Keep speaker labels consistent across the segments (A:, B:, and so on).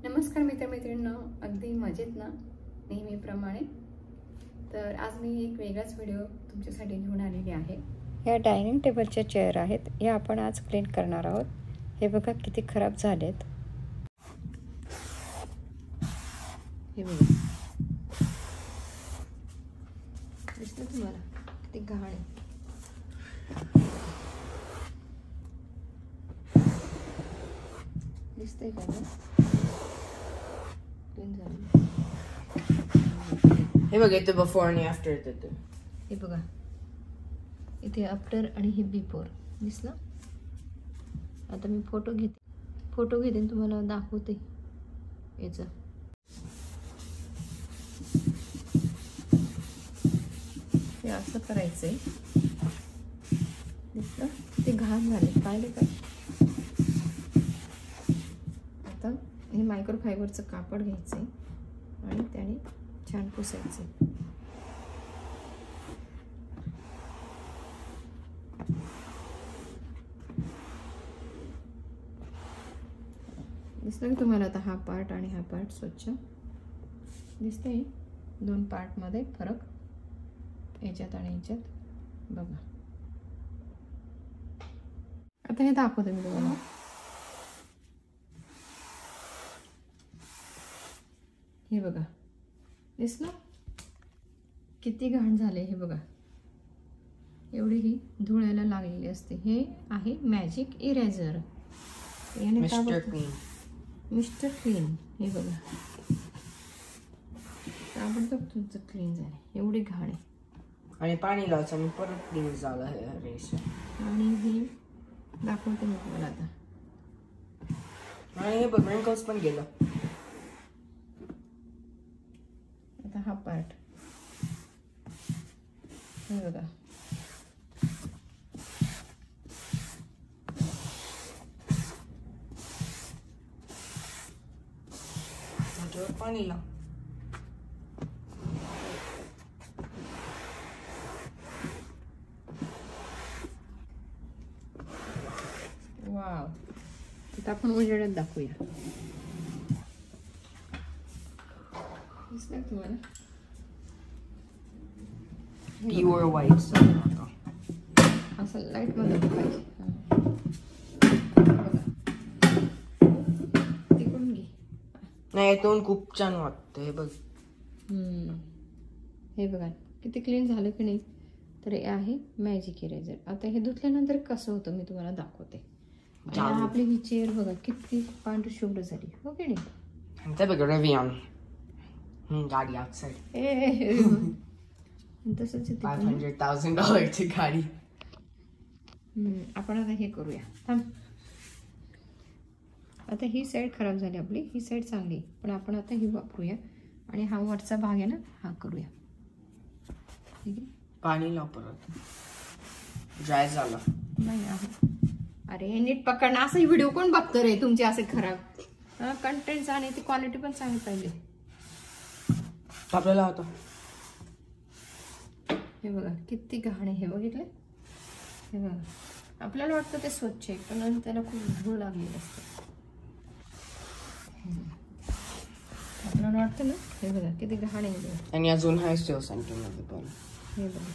A: नमस्कार मित्रमैत्रिणींनो, अगदी मजेत ना नेहमीप्रमाणे. तर आज मी एक वेगळाच व्हिडिओ तुमच्यासाठी घेऊन आलेली आहे. या डायनिंग टेबलच्या चेअर आहेत, या आपण आज क्लीन करणार आहोत. हे बघा किती खराब झालेत. हे बघा, दिसतं तुम्हाला किती घाण आहे. दिसतंय का ना?
B: हे बघा इथे बिफोर आणि आफ्टर येते.
A: हे बघा इथे आफ्टर आणि हे बिफोर दिसलं. आता मी फोटो घेते आणि तुम्हाला दाखवते याचा. हे असं करायचंय. दिसलं ते घाण झाले, पाहिले का? आता हे मायक्रोफायबरचं कापड घ्यायचंय आणि त्याने छान पुसायचं. दिसलं की तुम्हाला आता हा पार्ट आणि हा पार्ट स्वच्छ दिसतंय. दोन पार्टमध्ये फरक याच्यात आणि याच्यात बघा. आता हे दाखवते मी तुम्हाला. हे बघा दिसलं किती घाण झाले. हे बघा एवढी ही धुळायला लागलेली असते. हे आहे मॅजिक इरेझर, मिस्टर क्लीन. हे बघा ताबडतोब तुमचं क्लीन झालं. एवढी घाण आहे.
B: आणि पाणी लावायचं आणि परत क्लीन झालं हे रेस.
A: आणि हे दाखवते मी तुम्हाला आता.
B: आणि हे बघ रिंकल्स पण गेलं.
A: आता हा पार्ट हे बघा.
B: पाणी लाव.
A: वाव, आता आपण उजेडात दाखवूया. दिसलं तुम्हाला
B: प्युअर व्हाईट
A: असं लाईट मध्ये पाहिजे. तिकडून घे.
B: नाही तोंड खूप छान वाटतं. हे बघ.
A: हे बघा किती क्लीन झालं की नाही. तर हे आहे मॅजिक इरेझर. आता हे धुतल्यानंतर कसं होतं मी तुम्हाला दाखवते. आणि आपली ही चेअर बघा किती पांढरी शुभ्र झाली, हो की नाही?
B: ते बघ रेव्हियॉन गाडी आउटसाइड.
A: तसंच
B: $500,000 ची गाडी.
A: आपण आता हे करूया. थांब. आता ही साईड खराब झाली आपली, ही साईड चांगली, पण आपण आता ही वापरूया. आणि हा वरचा भाग आहे ना, हा करूया. ठीक आहे.
B: पाणी लाव परत. ड्राय झालं
A: नाही आहे. अरे नीट पकडणं. असं व्हिडिओ कोण बघतो रे तुमचे असे खराब कंटेंट. आणि ती क्वालिटी पण चांगली पाहिजे
B: आपल्याला. होतं
A: हे बघा किती घाण आहे. हे बघितलं. हे बघा आपल्याला वाटतं ते स्वच्छ आहे, पण त्याला खूप धूळ लागलेली असते. आपल्याला वाटतं ना. हे बघा किती घाण आहे.
B: आणि अजून हाय स्टील सेंटरमध्ये पण.
A: हे बघा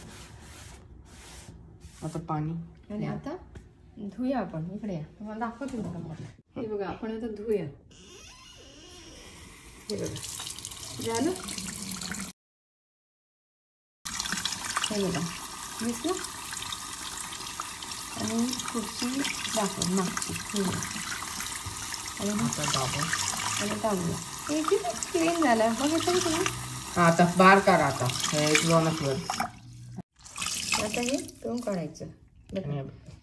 B: आता पाणी.
A: आणि आता धुया आपण. इकडे या, तुम्हाला दाखवते बघा. हे बघा आपण आता धुया. हे बघा झालं. हे बघा दिसलं. आणि खुर्ची दाखव मागची. हे बघा. आणि दाबूया. हे किती क्लीन झालं बघितलं की तुम्ही.
B: आता बाहेर करा. आता
A: आता हे पिळून काढायचं.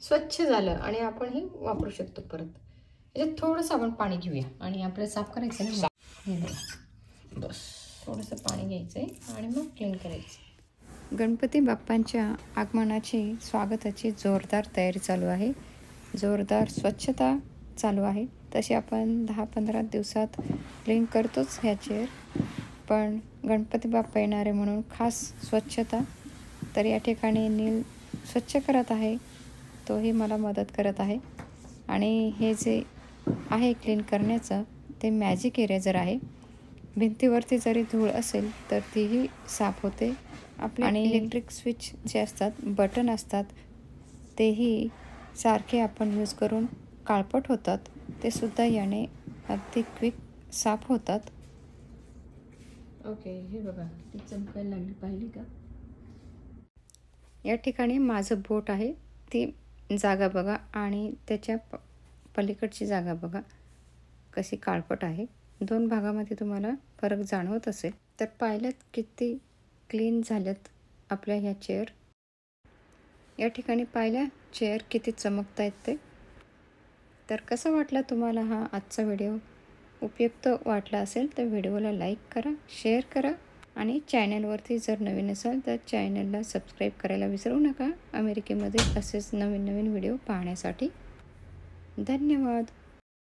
A: स्वच्छ झालं आणि आपण हे वापरू शकतो परत. याच्यात थोडंसं आपण पाणी घेऊया आणि आपल्याला साफ करायचं ना. हे बघा बस थोडंसं पाणी घ्यायचंय आणि मग क्लीन करायचं. गणपती बाप्पांच्या आगमनाची स्वागताची जोरदार तयारी चालू आहे. जोरदार स्वच्छता चालू आहे. तशी आपण 10-15 दिवसात क्लीन करतोच ह्या चेअर, पण गणपती बाप्पा येणारे म्हणून खास स्वच्छता. तर या ठिकाणी नील स्वच्छ करत आहे, तोही मला मदत करत आहे. आणि हे जे आहे क्लीन करण्याचं ते मॅजिक इरेझर आहे. भिंतीवरती जरी धूळ असेल तर तीही साफ होते. आपले आणि इलेक्ट्रिक स्विच जे असतात, बटन असतात, तेही सारखे आपण यूज करून काळपट होतात, ते सुद्धा याने अगदी क्विक साफ होतात. ओके, हे बघा ती चमकायला लागली, पाहिली का? या ठिकाणी माझं बोट आहे, ती जागा बघा आणि त्याच्या पलीकडची जागा बघा कशी काळपट आहे. 2 भागामध्ये तुम्हाला फरक जाणवत असेल. तर पाहिलं किती क्लीन झाल्यात आपल्या ह्या चेअर. या ठिकाणी पाहिल्या चेअर किती चमकत आहेत ते. तर कसं वाटला तुम्हाला हा आजचा व्हिडिओ? उपयुक्त वाटला असेल तर व्हिडिओला लाईक करा, शेअर करा आणि चॅनलवरती जर नवीन असाल तर चॅनलला सबस्क्राईब करायला विसरू नका. अमेरिकेमध्ये असेच नवीन नवीन व्हिडिओ पाहण्यासाठी. धन्यवाद.